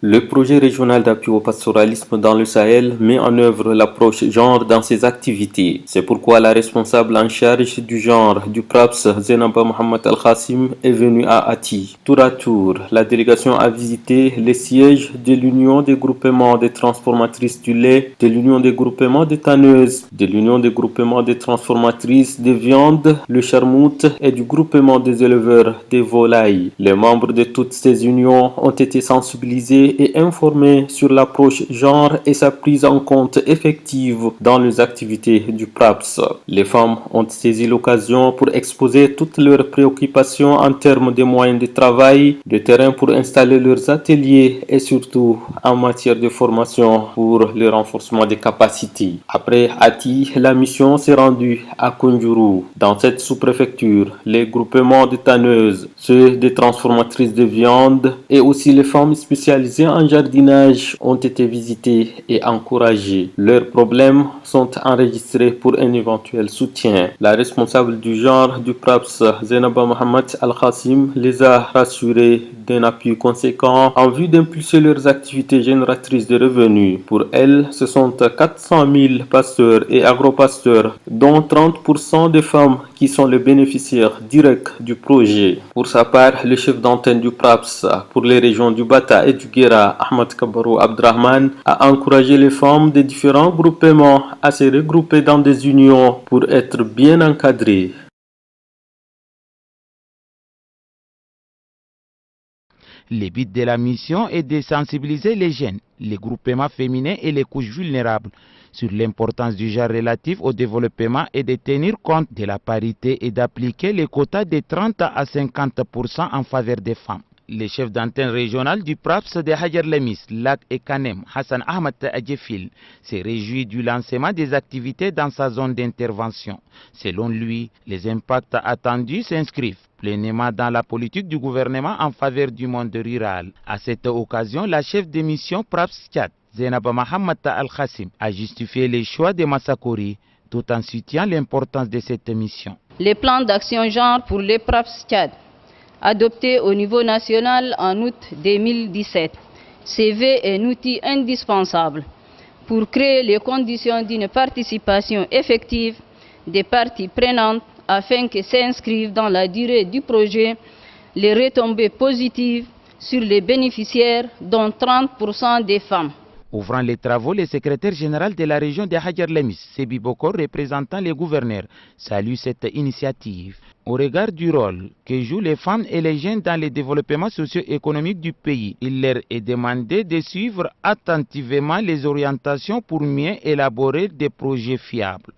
Le projet régional d'appui au pastoralisme dans le Sahel met en œuvre l'approche genre dans ses activités. C'est pourquoi la responsable en charge du genre du PRAPS, Zenaba Mohamed Al-Khassim, est venue à Ati. Tour à tour, la délégation a visité les sièges de l'Union des groupements des transformatrices du lait, de l'Union des groupements des tanneuses, de l'Union des groupements des transformatrices de viande, le Charmout et du groupement des éleveurs des volailles. Les membres de toutes ces unions ont été sensibilisés et informés sur l'approche genre et sa prise en compte effective dans les activités du PRAPS. Les femmes ont saisi l'occasion pour exposer toutes leurs préoccupations en termes de moyens de travail, de terrain pour installer leurs ateliers et surtout en matière de formation pour le renforcement des capacités. Après Ati, la mission s'est rendue à Kunjuru. Dans cette sous-préfecture, les groupements de tanneuses, ceux des transformatrices de viande et aussi les femmes spécialisées en jardinage ont été visités et encouragés. Leurs problèmes sont enregistrés pour un éventuel soutien. La responsable du genre du PRAPS, Zenaba Mohamed Al-Khassim, les a rassurés d'un appui conséquent en vue d'impulser leurs activités génératrices de revenus. Pour elle, ce sont 400 000 pasteurs et agropasteurs, dont 30% de femmes qui sont les bénéficiaires directs du projet. Pour sa part, le chef d'antenne du PRAPS pour les régions du Bata et du Guéra, Ahmad Kabarou Abdrahman, a encouragé les femmes des différents groupements à se regrouper dans des unions pour être bien encadrées. Le but de la mission est de sensibiliser les jeunes, les groupements féminins et les couches vulnérables sur l'importance du genre relatif au développement et de tenir compte de la parité et d'appliquer les quotas de 30 à 50% en faveur des femmes. Le chef d'antenne régional du PRAPS de Hajar Lemis, Lac et Kanem, Hassan Ahmed Adjefil, s'est réjoui du lancement des activités dans sa zone d'intervention. Selon lui, les impacts attendus s'inscrivent pleinement dans la politique du gouvernement en faveur du monde rural. À cette occasion, la chef de mission PRAPS Tchad, Zenaba Mohamed Al-Khassim, a justifié les choix de Massakori tout en soutenant l'importance de cette mission. Les plans d'action genre pour les PRAPS Tchad, adopté au niveau national en août 2017, CV est un outil indispensable pour créer les conditions d'une participation effective des parties prenantes afin que s'inscrivent dans la durée du projet les retombées positives sur les bénéficiaires, dont 30% des femmes. Ouvrant les travaux, le secrétaire général de la région de Hajar Lemis, Sebi Bokor, représentant les gouverneurs, salue cette initiative. Au regard du rôle que jouent les femmes et les jeunes dans le développement socio-économique du pays, il leur est demandé de suivre attentivement les orientations pour mieux élaborer des projets fiables.